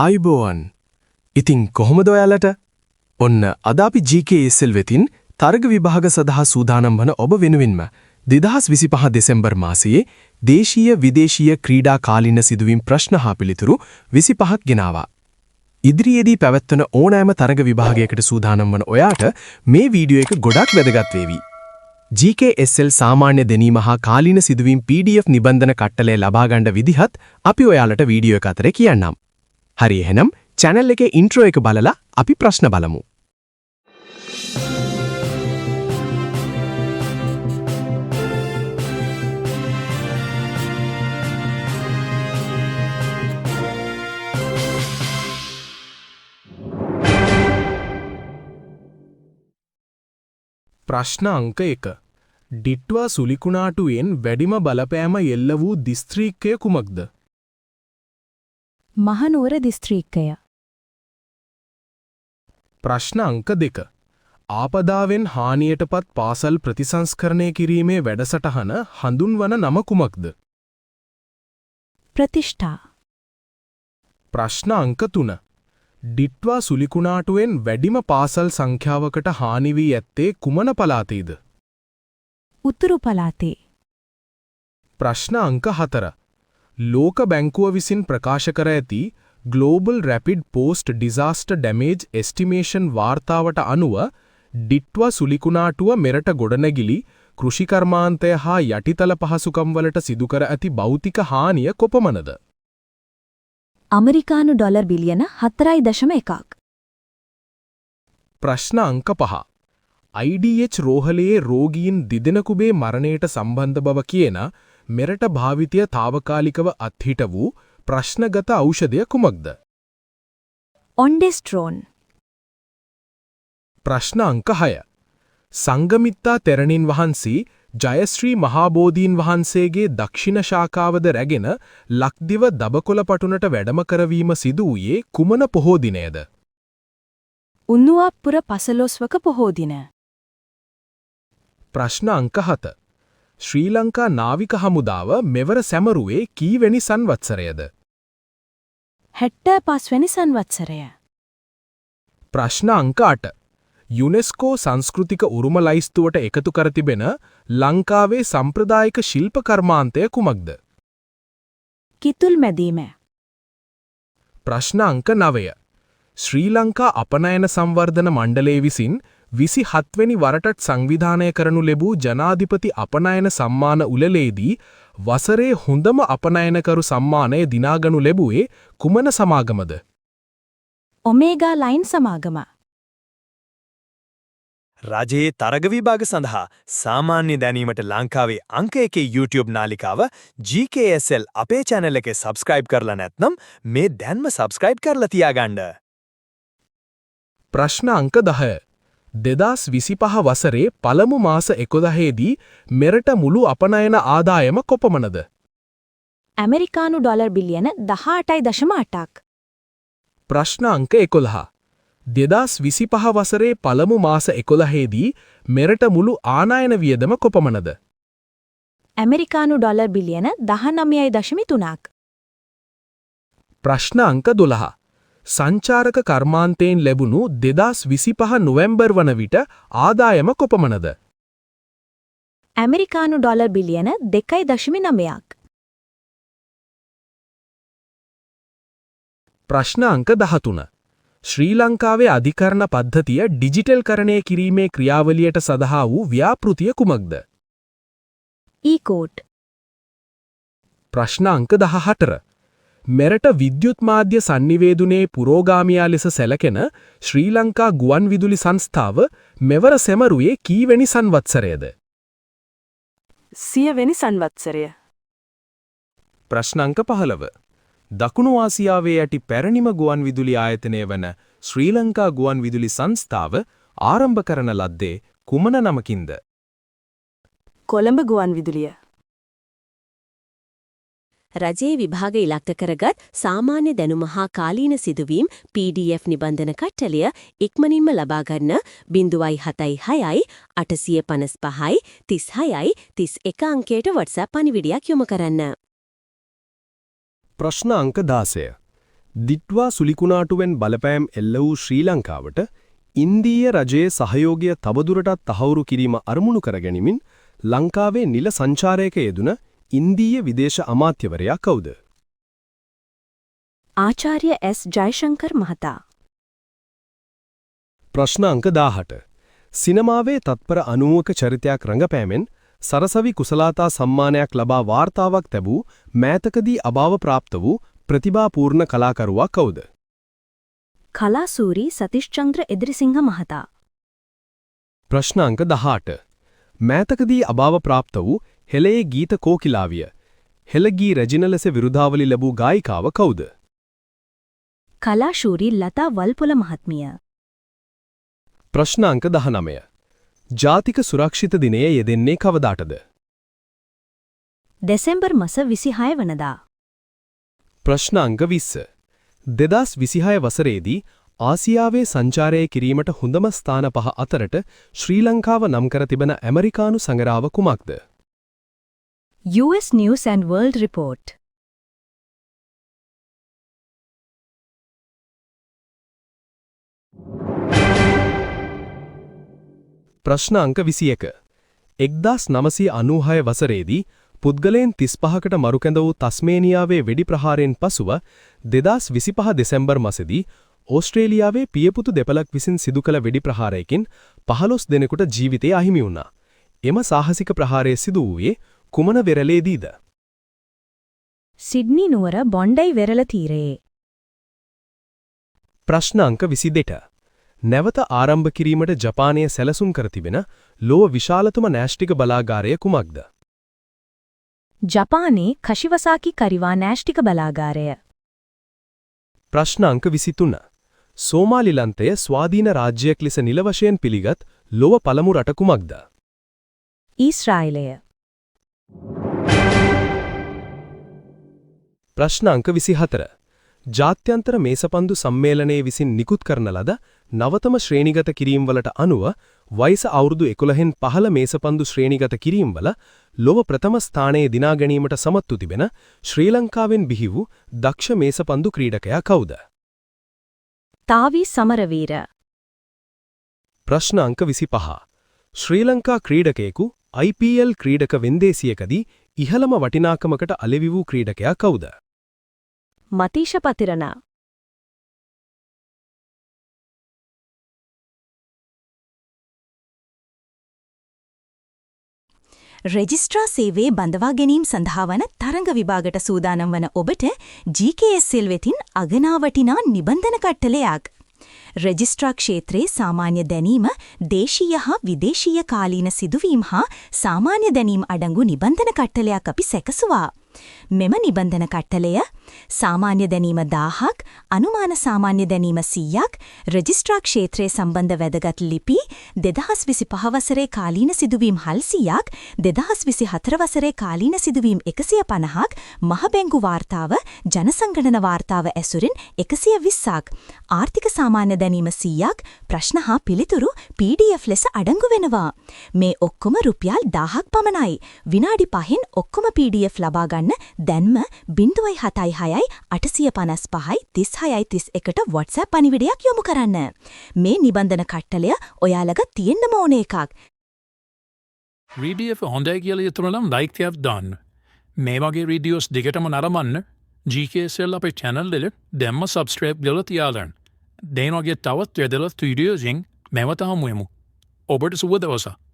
ආයුබෝවන්. ඉතින් කොහොමද ඔයාලට? ඔන්න අද අපි GKSL වෙතින් තර්ක විභාග සඳහා සූදානම් වන ඔබ වෙනුවෙන්ම 2025 දෙසැම්බර් මාසයේ දේශීය විදේශීය ක්‍රීඩා කාලීන සිදුවීම් ප්‍රශ්න හා පිළිතුරු 25ක් ගෙනාවා. ඉදිරියේදී පැවැත්වන ඕනෑම තරග විභාගයකට සූදානම් වන ඔයාට මේ වීඩියෝ එක ගොඩක් වැදගත් වේවි. GKSL සාමාන්‍ය දැනීම හා කාලීන සිදුවීම් PDF නිබන්ධන කට්ටලය ලබා ගන්න විදිහත් අපි ඔයාලට වීඩියෝ එක අතරේ කියන්නම්. හරි එහෙනම් channel එකේ intro එක බලලා අපි ප්‍රශ්න බලමු. ප්‍රශ්න අංක 1. ඩිට්වා සුලිකුණාටුවෙන් වැඩිම බලපෑම එල්ල වූ දිස්ත්‍රික්කය කුමක්ද? මහනුවර දිස්ත්‍රික්කය. ප්‍රශ්න අංක 2. ආපදාවෙන් හානියටපත් පාසල් ප්‍රතිසංස්කරණය කිරීමේ වැඩසටහන හඳුන්වන නම කුමක්ද? ප්‍රතිෂ්ඨා. ප්‍රශ්න අංක 3. ඩිට්වා සුලිකුණාටුවෙන් වැඩිම පාසල් සංඛ්‍යාවකට හානි වී ඇත්තේ කුමන පළාතේද? උතුරු පළාතේ. ප්‍රශ්න අංක 4. ලෝක බැංකුව විසින් ප්‍රකාශ කර ඇති Global Rapid Post Disaster Damage Estimation වාර්තාවට අනුව ඩිට්වා සුලිකුණාටුව මෙරට ගොඩනැගිලි කෘෂිකර්මාන්තය හා යටිතල පහසුකම් වලට සිදු කර ඇති භෞතික හානිය කොපමණද? ඇමරිකානු ඩොලර් බිලියන 4.1ක්. ප්‍රශ්න අංක 5. IDH රෝහලේ රෝගීන් දිදෙනෙකුගේ මරණයට සම්බන්ධ බව කියන මෙරට භාවිතය తాවකාලිකව අත්හිට වූ ප්‍රශ්නගත ඖෂධය කුමක්ද? ඔන්ඩෙස්ට්‍රෝන්. ප්‍රශ්න අංක 6. සංගමිත්තා තෙරණින් වහන්සේ ජයශ්‍රී මහාබෝධීන් වහන්සේගේ දක්ෂිණ ශාඛාවද රැගෙන ලක්දිව දබකොළ පටුනට වැඩම කරවීම සිදු වූයේ කුමන පොහෝ දිනයද? උන්නුවප්පුර පසළොස්වක පොහෝ දින. ප්‍රශ්න අංක 7. ශ්‍රී ලංකා නාවික හමුදාව මෙවර සැමරුවේ කීවැනි සංවත්සරයද? 75 වෙනි සංවත්සරය. ප්‍රශ්න අංක 8. යුනෙස්කෝ සංස්කෘතික උරුම ලයිස්තුවට එකතු කර තිබෙන ලංකාවේ සම්ප්‍රදායික ශිල්ප කර්මාන්තය කුමක්ද? කිතුල් මැදීම. ප්‍රශ්න අංක 9. ශ්‍රී ලංකා අපනයන සංවර්ධන මණ්ඩලය විසින් 27 වෙනි වරටත් සංවිධානය කරනු ලැබූ ජනාධිපති අපනයන සම්මාන උළෙලේදී වසරේ හොඳම අපනයනකරු සම්මානය දිනාගනු ලැබුවේ කුමන සමාගමද? ඔමේගා ලයින් සමාගම. රජයේ තරග විභාග සඳහා සාමාන්‍ය දැනීමට ලංකාවේ අංක 1 YouTube නාලිකාව GKSL අපේ channel එකේ subscribe කරලා නැත්නම් මේ දැන්ම subscribe කරලා තියාගන්න. ප්‍රශ්න අංක 10. 2025 වසරේ පළමු මාස 11 දී මෙරට මුළු අපනයන ආදායම කොපමණද? ඇමරිකානු ඩොලර් බිලියන 18.8ක්. ප්‍රශ්න අංක 11. 2025 වසරේ පළමු මාස 11 දී මෙරට මුළු ආනයන වියදම කොපමණද? ඇමරිකානු ඩොලර් බිලියන 19.3ක්. ප්‍රශ්න අංක 12. සංචාරක කර්මාන්තයෙන් ලැබුණු 2025 නොවැම්බර් වන විට ආදායම කොපමණද? ඇමරිකානු ඩොලර් බිලියන 2.9ක්. ප්‍රශ්න අංක 13. ශ්‍රී ලංකාවේ අධිකරණ පද්ධතිය ඩිජිටල් කරණය කිරීමේ ක්‍රියාවලියට සඳහා වූ ව්‍යාපෘතිය කුමක්ද? ඊකෝට්. ප්‍රශ්න අංක 14. මෙරට විද්‍යුත් මාධ්‍ය sannivedunයේ පුරෝගාමියා ලෙස සැලකෙන ශ්‍රී ලංකා ගුවන් විදුලි සංස්ථාව මෙවර සැමරුවේ කීවැනි සංවත්සරයද? 100 වෙනි සංවත්සරය. ප්‍රශ්න අංක 15. දකුණු ආසියාවේ ඇති පැරණිම ගුවන් විදුලි ආයතනය වන ශ්‍රී ලංකා ගුවන් විදුලි සංස්ථාව ආරම්භ කරන ලද්දේ කුමන නමකින්ද? කොළඹ ගුවන් විදුලිය. රජයේ විභාග ඉලක්ක කරගත් සාමාන්‍ය දැනුම හා කාලීන සිදුවීම් PDF නිබන්ධන කට්ටලය ඉක්මනින්ම ලබා ගන්න 076 855 36 31 අංකයට WhatsApp පණිවිඩයක් යොමු කරන්න. ප්‍රශ්න අංක 16. දිට්වා සුලිකුණාටුවෙන් බලපෑම් එල්ල වූ ශ්‍රී ලංකාවට ඉන්දීය රජයේ සහයෝගය තවදුරටත් තහවුරු කිරීම අරමුණු කරගැනීමෙන් ලංකාවේ නිල සංචාරයක යෙදුන ඉන්දීය විදේශ අමාත්‍යවරයා කවුද? ආචාර්ය එස් ජයශංකර් මහතා. ප්‍රශ්න අංක 18. සිනමාවේ තත්පර 90ක චරිතයක් රංගපෑමෙන් සරසවි කුසලාතා සම්මානයක් ලබා වාර්තාවක් ලැබූ මෑතකදී අභාව પ્રાપ્ત වූ ප්‍රතිභාපූර්ණ කලාකරුවා කවුද? කලාසූරි සතිෂ්චන්ද්‍ර එදිරිසිංහ මහතා. ප්‍රශ්න අංක 18. මෑතකදී අභාව પ્રાપ્ત වූ හෙළයේ ගීත කෝකිලාවිය හෙළගී රැජින ලෙස විරුදාවලි ලැබූ ගායිකාව කවුද? කලාශූරි ලතා වල්පොල මහත්මිය. ප්‍රශ්න අංක 19. ජාතික සුරක්ෂිත දිනය යෙදෙන්නේ කවදාටද? දෙසැම්බර් මාස 26 වනදා. ප්‍රශ්න අංක 20. 2026 වසරේදී ආසියාවේ සංචාරය කිරීමට හොඳම ස්ථාන 5 අතරට ශ්‍රී ලංකාව නම් කර තිබෙන ඇමරිකානු සංග්‍රහව කුමක්ද? US News and World Report. ප්‍රශ්න අංක 21. 1996 වසරේදී පුද්ගලයන් 35කට මරුකැඳ වූ තස්මේනියාවේ වෙඩි ප්‍රහාරයෙන් පසුව 2025 දෙසැම්බර් මාසෙදී ඕස්ට්‍රේලියාවේ පියපුතු දෙපළක් විසින් සිදු කළ වෙඩි ප්‍රහාරයකින් 15 දෙනෙකුට ජීවිතය අහිමි වුණා. එම සාහසික ප්‍රහාරය සිදු වූයේ කුමන වෙරළේදීද? සිඩ්නි නුවර බොන්ඩයි වෙරළ තීරයේ. ප්‍රශ්න අංක 22. නැවත ආරම්භ කිරීමට ජපානය සැලසුම් කර තිබෙන ලොව විශාලතම න්‍යෂ්ටික බලාගාරය කුමක්ද? ජපානයේ කශිවසාකි කරිවා න්‍යෂ්ටික බලාගාරය. ප්‍රශ්න අංක 23. සෝමාලිලන්තය ස්වාධීන රාජ්‍යයක් ලෙස නිල වශයෙන් පිළිගත් ලොව පළමු රට කුමක්ද? ඊශ්‍රායලය. ප්‍රශ්න අංක 24. ජාත්‍යන්තර මේසපන්දු සම්මේලනයේ විසින් නිකුත් කරන ලද නවතම ශ්‍රේණිගත කිරීම් වලට අනුව වයස අවුරුදු 11න් පහළ මේසපන්දු ශ්‍රේණිගත කිරීම් වල ලොව ප්‍රථම ස්ථානයේ දිනා ගැනීමට සමත් වූ තිබෙන ශ්‍රී ලංකාවෙන් බිහි වූ දක්ෂ මේසපන්දු ක්‍රීඩකයා කවුද? තාවී සමරවීර. ප්‍රශ්න අංක 25. ශ්‍රී ලංකා ක්‍රීඩකයෙකු IPL ක්‍රීඩක වෙන්දේසියකදී ඉහළම වටිනාකමකට අලෙවි වූ ක්‍රීඩකයා කවුද? මතීෂ පතිරණ. රෙජිස්ට්‍රා සේවයේ බඳවා ගැනීම සඳහා වන තරඟ විභාගයට සූදානම් වන ඔබට GKSL වෙතින් අගනා වටිනා නිබන්ධන කට්ටලයක්. රෙජිස්ට්‍රා ක්ෂේත්‍රයේ සාමාන්‍ය දැනීම, දේශීය හා විදේශීය කාලීන සිදුවීම් හා සාමාන්‍ය දැනීම් අඩංගු නිබන්ධන කට්ටලයක් අපි සැකසුවා. මෙම නිබන්ධන කට්ටලය සාමාන්‍ය දැනීම 1000ක්, අනුමාන සාමාන්‍ය දැනීම 100ක්, රෙජිස්ට්‍රා ක්ෂේත්‍රයේ සම්බන්ධ වැදගත් ලිපි 2025 වසරේ කාලීන සිදුවීම් 700ක්, 2024 වසරේ කාලීන සිදුවීම් 150ක්, මහ බැංකු වාර්තාව, ජනසංගණන වාර්තාව ඇසුරින් 120ක්, ආර්ථික සාමාන්‍ය දැනීම 100ක්, ප්‍රශ්න හා පිළිතුරු PDF ලෙස අඩංගු වෙනවා. මේ ඔක්කොම රුපියල් 1000ක් පමණයි. විනාඩි 5න් ඔක්කොම PDF ලබා ගන්න දැන්ම 076 855 36 31ට WhatsApp පණිවිඩයක් යොමු කරන්න. මේ නිබන්ධන කට්ටලය ඔයාලග තියෙන්නම ඕන එකක්. වීඩියෝ හොඳයි කියලා හිතනනම් ලයික් එකක් දාන්න. මේ වගේ වීඩියෝස් දිගටම නරඹන්න GKSL අපේ channel එකට දැම්ම subscribe කරලා තියාගන්න. දැන් වගේ තවත් වැදගත් වීඩියෝස්ෙන් නැවත හමු වෙමු. ඔබට සුබ දවසක්.